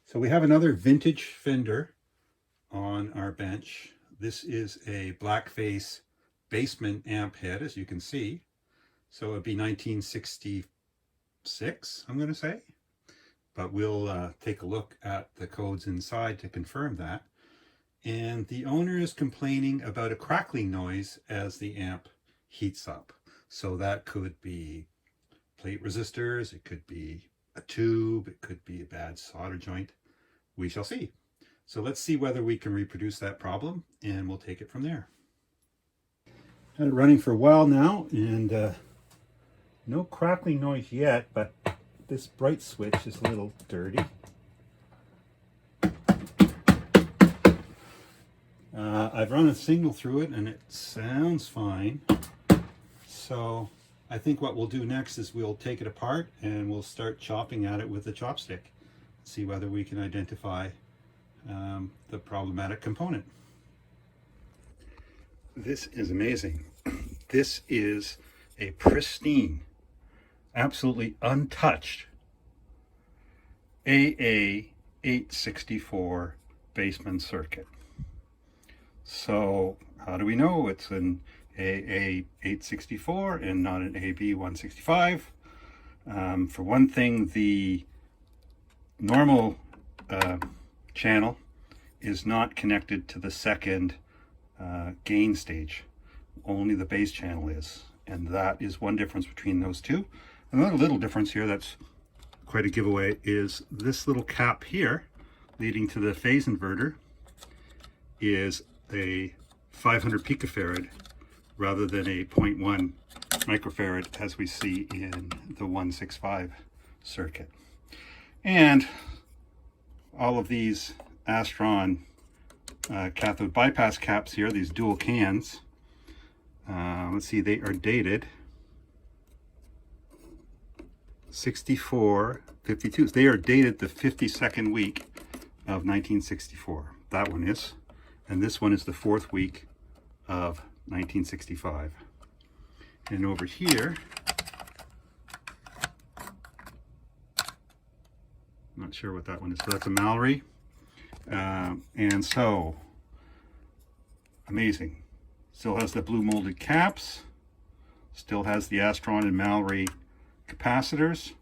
So we have another vintage Fender on our bench. This is a blackface Bassman amp head, as you can see. So it'd be 1966, I'm going to say. But we'll take a look at the codes inside to confirm that. And the owner is complaining about a crackling noise as the amp heats up. So that could be plate resistors, it could be a tube, it could be a bad solder joint. We shall see. So let's see whether we can reproduce that problem, and we'll take it from there. Had it running for a while now, and no crackling noise yet, but this bright switch is a little dirty. I've run a signal through it and it sounds fine. So I think what we'll do next is we'll take it apart and we'll start chopping at it with a chopstick. See whether we can identify the problematic component. This is amazing. This is a pristine, absolutely untouched AA165 Bassman circuit. So how do we know it's an AA165 and not an AB165? For one thing, the normal channel is not connected to the second gain stage. Only the bass channel is, and that is one difference between those two. Another little difference here that's quite a giveaway is this little cap here leading to the phase inverter is a 500 picofarad rather than a 0.1 microfarad as we see in the 165 circuit. And all of these Astron cathode bypass caps here, these dual cans, let's see, they are dated 6452. They are dated the 52nd week of 1964. That one is. And this one is the 4th week of 1965. And over here, not sure what that one is, but that's a Mallory. And so, amazing. Still has the blue molded caps. Still has the Astron and Mallory capacitors.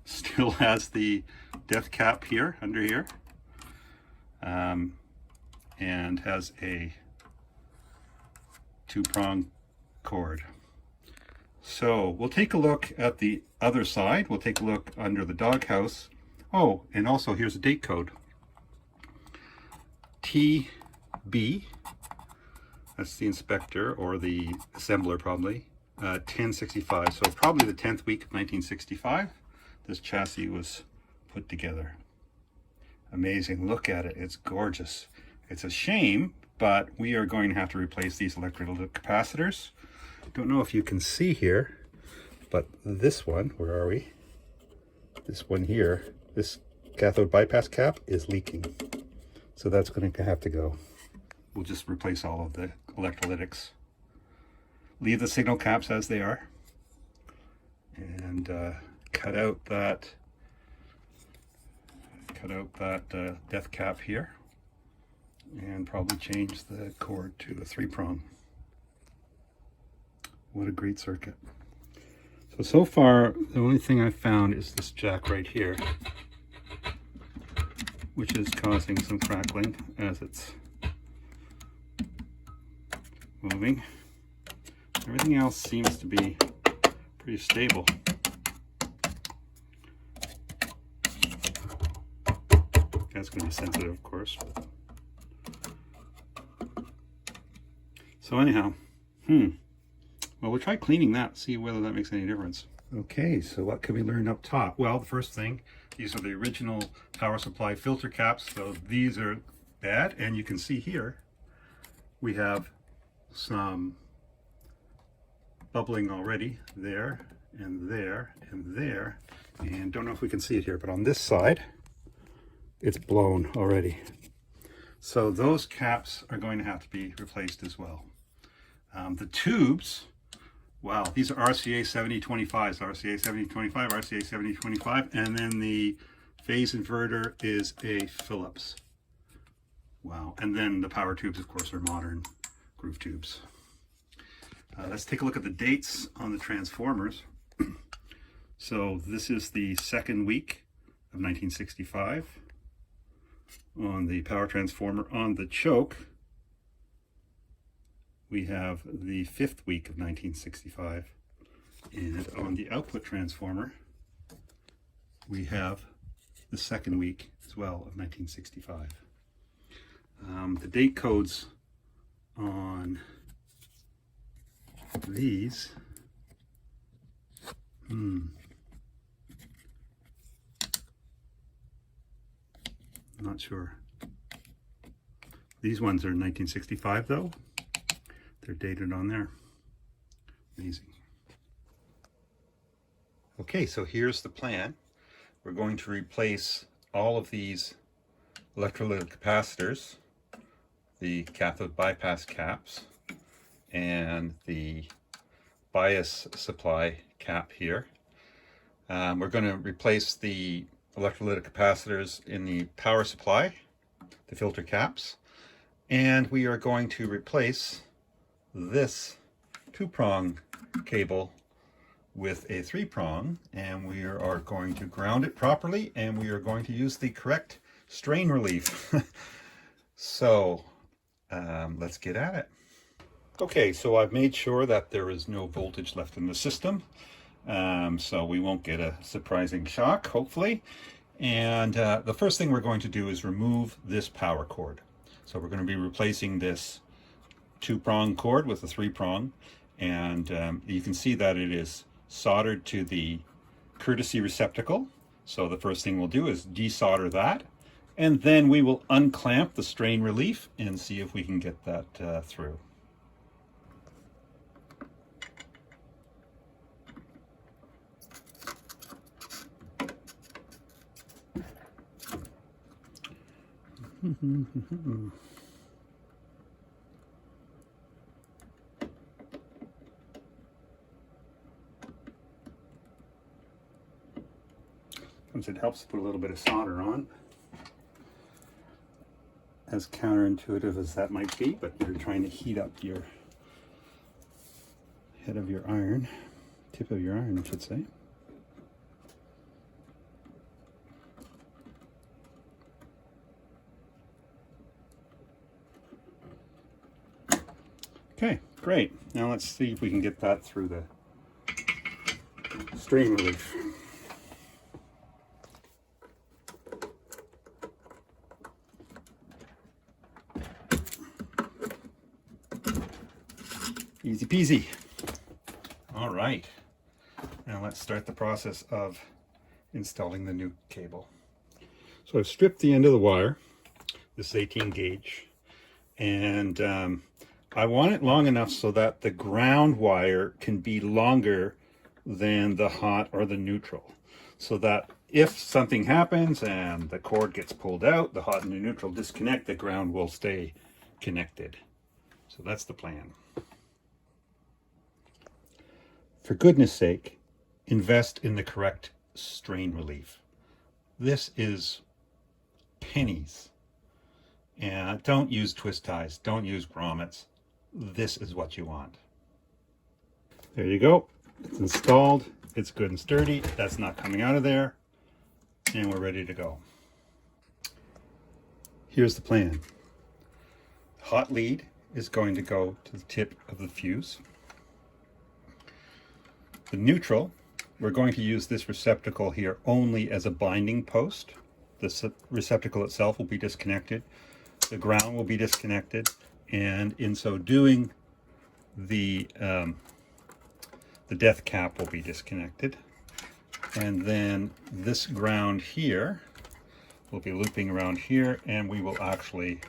Still has the depth cap here, under here. And has a 2-prong cord. So we'll take a look at the other side. We'll take a look under the doghouse. Oh, and also here's a date code. TB, that's the inspector or the assembler probably, 1065. So probably the 10th week of 1965, this chassis was put together. Amazing, look at it, it's gorgeous. It's a shame, but we are going to have to replace these electrical capacitors. Don't know if you can see here, but this one, where are we? This one here, this cathode bypass cap is leaking. So that's going to have to go. We'll just replace all of the electrolytics. Leave the signal caps as they are. And cut out that depth cap here. And probably change the cord to a 3-prong. What a great circuit. So far, the only thing I've found is this jack right here, which is causing some crackling as it's moving. Everything else seems to be pretty stable. That's going to be sensitive, of course. So anyhow, well, we'll try cleaning that, see whether that makes any difference. Okay, so what can we learn up top? Well, the first thing, these are the original power supply filter caps. So these are bad, and you can see here we have some bubbling already there and there and there, and don't know if we can see it here, but on this side it's blown already. So those caps are going to have to be replaced as well. The tubes, wow, these are RCA 7025s, RCA 7025, RCA 7025, and then the phase inverter is a Philips. Wow. And then the power tubes, of course, are modern groove tubes. Let's take a look at the dates on the transformers. So this is the second week of 1965 on the power transformer. On the choke, we have the 5th week of 1965. And on the output transformer, we have the 2nd week as well of 1965. The date codes on these, not sure. These ones are 1965 though. They're dated on there. Amazing. Okay, so here's the plan. We're going to replace all of these electrolytic capacitors, the cathode bypass caps, and the bias supply cap here. We're going to replace the electrolytic capacitors in the power supply, the filter caps, and we are going to replace this 2-prong cable with a 3-prong, and we are going to ground it properly, and we are going to use the correct strain relief. So let's get at it. Okay, so I've made sure that there is no voltage left in the system, so we won't get a surprising shock, hopefully. And the first thing we're going to do is remove this power cord. So we're going to be replacing this 2-prong cord with a 3-prong, and you can see that it is soldered to the courtesy receptacle. So the first thing we'll do is desolder that, and then we will unclamp the strain relief and see if we can get that through. It helps to put a little bit of solder on, as counterintuitive as that might be, but you're trying to heat up your head of your iron, tip of your iron, I should say. Okay, great. Now let's see if we can get that through the strain relief. Easy peasy. All right, now let's start the process of installing the new cable. So I've stripped the end of the wire. This is 18 gauge, and I want it long enough so that the ground wire can be longer than the hot or the neutral, so that if something happens and the cord gets pulled out, the hot and the neutral disconnect, the ground will stay connected. So that's the plan. For goodness sake, invest in the correct strain relief. This is pennies. And don't use twist ties, don't use grommets. This is what you want. There you go. It's installed. It's good and sturdy. That's not coming out of there. And we're ready to go. Here's the plan. Hot lead is going to go to the tip of the fuse. The neutral, we're going to use this receptacle here only as a binding post. The receptacle itself will be disconnected. The ground will be disconnected. And in so doing, the death cap will be disconnected. And then this ground here will be looping around here, and we will actually,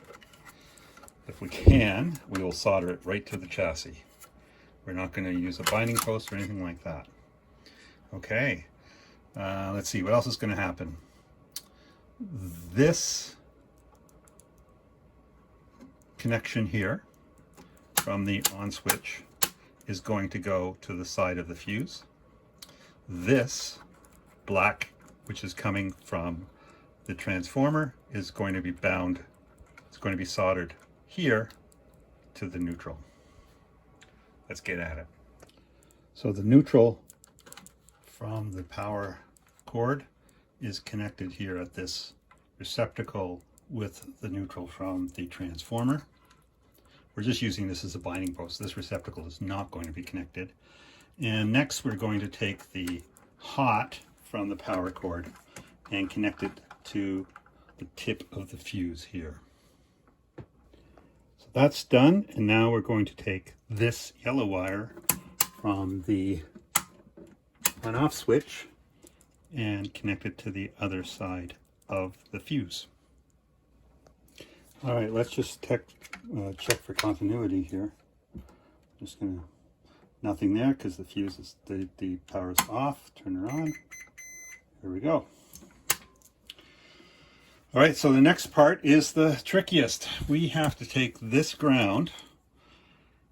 if we can, we will solder it right to the chassis. We're not going to use a binding post or anything like that. Okay, let's see, what else is going to happen? This connection here from the on switch is going to go to the side of the fuse. This black, which is coming from the transformer is going to be bound, it's going to be soldered here to the neutral. Let's get at it. So the neutral from the power cord is connected here at this receptacle with the neutral from the transformer. We're just using this as a binding post. This receptacle is not going to be connected. And next we're going to take the hot from the power cord and connect it to the tip of the fuse here. So that's done, and now we're going to take this yellow wire from the on-off switch and connect it to the other side of the fuse. All right, let's just check for continuity here. Just gonna, nothing there because the fuse is, the power is off. Turn her on. Here we go. All right, so the next part is the trickiest. We have to take this ground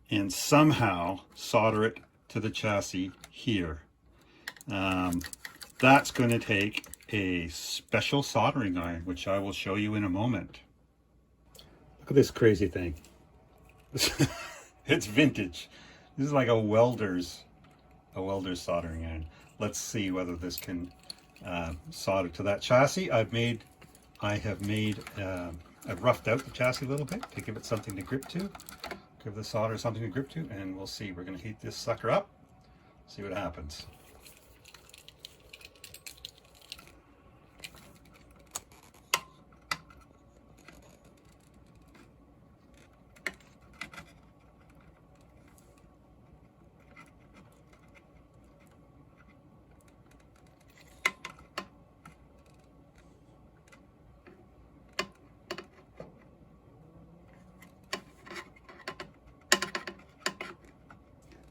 and somehow solder it to the chassis here. That's going to take a special soldering iron, which I will show you in a moment. Look at this crazy thing. It's vintage. This is like a welder's soldering iron. Let's see whether this can solder to that chassis. I've roughed out the chassis a little bit to give it something to grip to. Give the solder something to grip to, and we'll see. We're going to heat this sucker up, see what happens.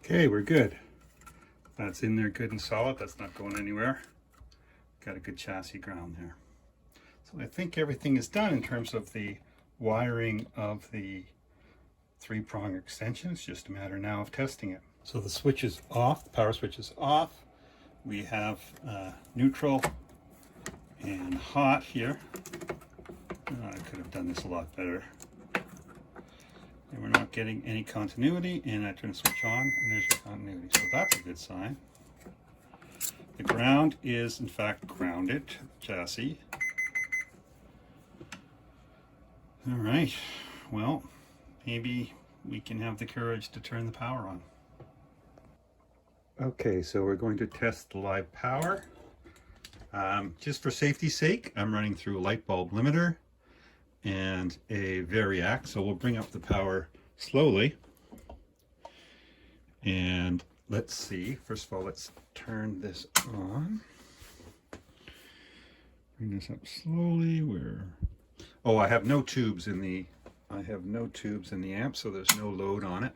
Okay, we're good. That's in there good and solid. That's not going anywhere. Got a good chassis ground there. So I think everything is done in terms of the wiring of the three-prong extension. It's just a matter now of testing it. So the switch is off, the power switch is off. We have neutral and hot here. I could have done this a lot better. And we're not getting any continuity, and I turn the switch on and there's your continuity. So that's a good sign. The ground is in fact grounded to the chassis. All right, well, maybe we can have the courage to turn the power on. Okay, so we're going to test the live power. Just for safety's sake, I'm running through a light bulb limiter and a variac, so we'll bring up the power slowly. And let's see, first of all, let's turn this on. Bring this up slowly. Oh, I have no tubes in the amp, so there's no load on it.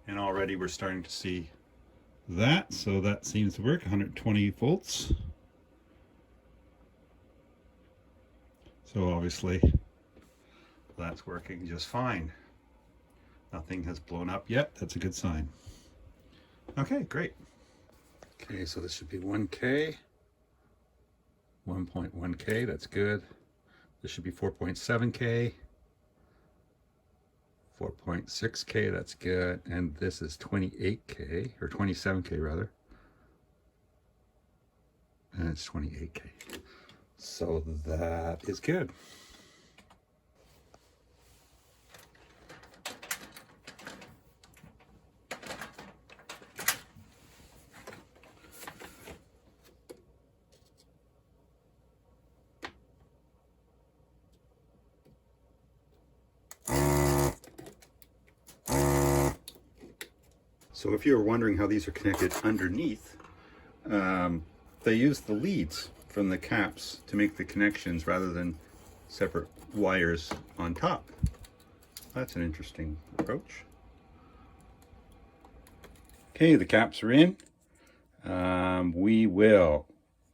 And already we're starting to see that, so that seems to work. 120 volts. So obviously that's working just fine. Nothing has blown up yet. That's a good sign. Okay, great. Okay, so this should be 1K. 1.1K, that's good. This should be 4.7K. 4.6K, that's good. And this is 28K, or 27K rather. And it's 28K. So that is good. So if you're wondering how these are connected underneath, they use the leads from the caps to make the connections rather than separate wires on top. That's an interesting approach. Okay, the caps are in. We will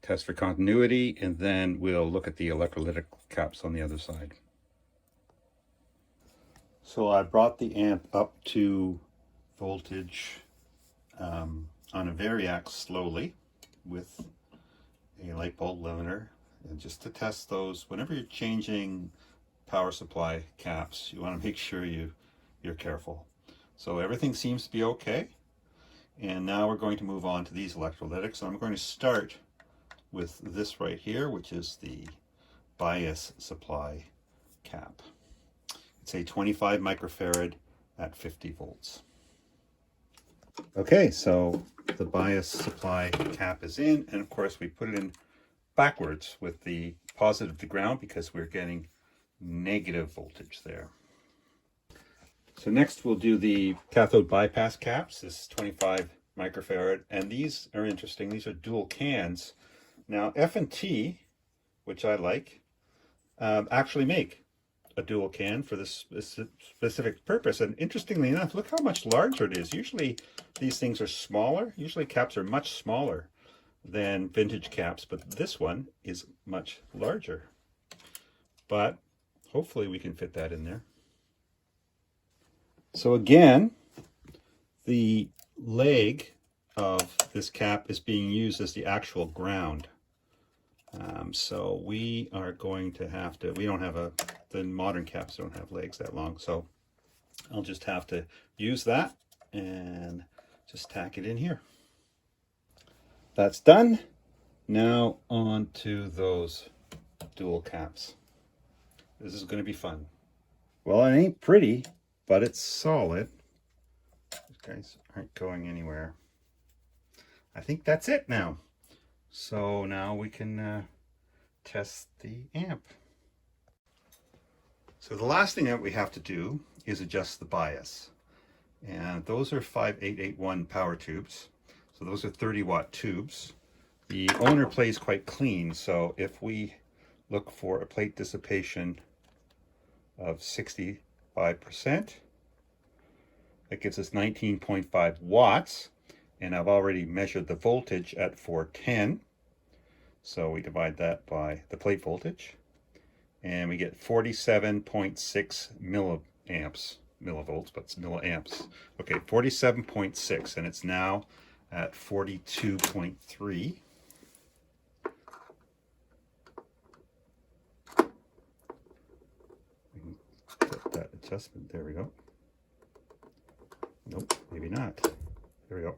test for continuity, and then we'll look at the electrolytic caps on the other side. So I brought the amp up to voltage on a variac slowly with a light bulb limiter And just to test those, whenever you're changing power supply caps, you want to make sure you're careful. So everything seems to be okay. And now we're going to move on to these electrolytics. So I'm going to start with this right here, which is the bias supply cap. It's a 25 microfarad at 50 volts. Okay, so the bias supply cap is in, and of course we put it in backwards with the positive to ground because we're getting negative voltage there. So next we'll do the cathode bypass caps. This is 25 microfarad, and these are interesting. These are dual cans. Now F&T, which I like, actually make a dual can for this specific purpose. And interestingly enough, look how much larger it is. Usually these things are smaller. Usually caps are much smaller than vintage caps, but this one is much larger. But hopefully we can fit that in there. So again, the leg of this cap is being used as the actual ground. So we are going to have to, we don't have the modern caps don't have legs that long, so I'll just have to use that and just tack it in here. That's done. Now on to those dual caps. This is going to be fun. Well, it ain't pretty, but it's solid. These guys aren't going anywhere. I think that's it now. So now we can test the amp. So the last thing that we have to do is adjust the bias. And those are 5881 power tubes. So those are 30-watt tubes. The owner plays quite clean, so if we look for a plate dissipation of 65%, that gives us 19.5 watts. And I've already measured the voltage at 410. So we divide that by the plate voltage, and we get 47.6 millivolts, but it's milliamps. Okay, 47.6, and it's now at 42.3. Get that adjustment. There we go. Nope, maybe not. There we go.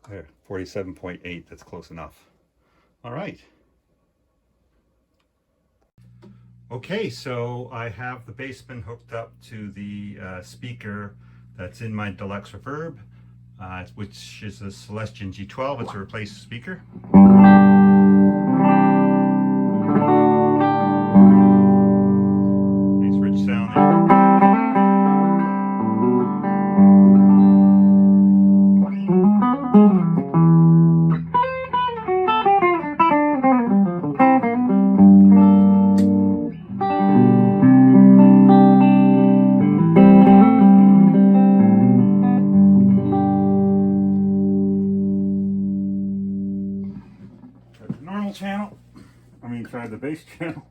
There, 47.8, that's close enough. All right. Okay, so I have the Bassman hooked up to the speaker that's in my deluxe reverb, which is a Celestion G12. It's a replaced speaker. Nice rich sound there. Normal channel, try the bass channel.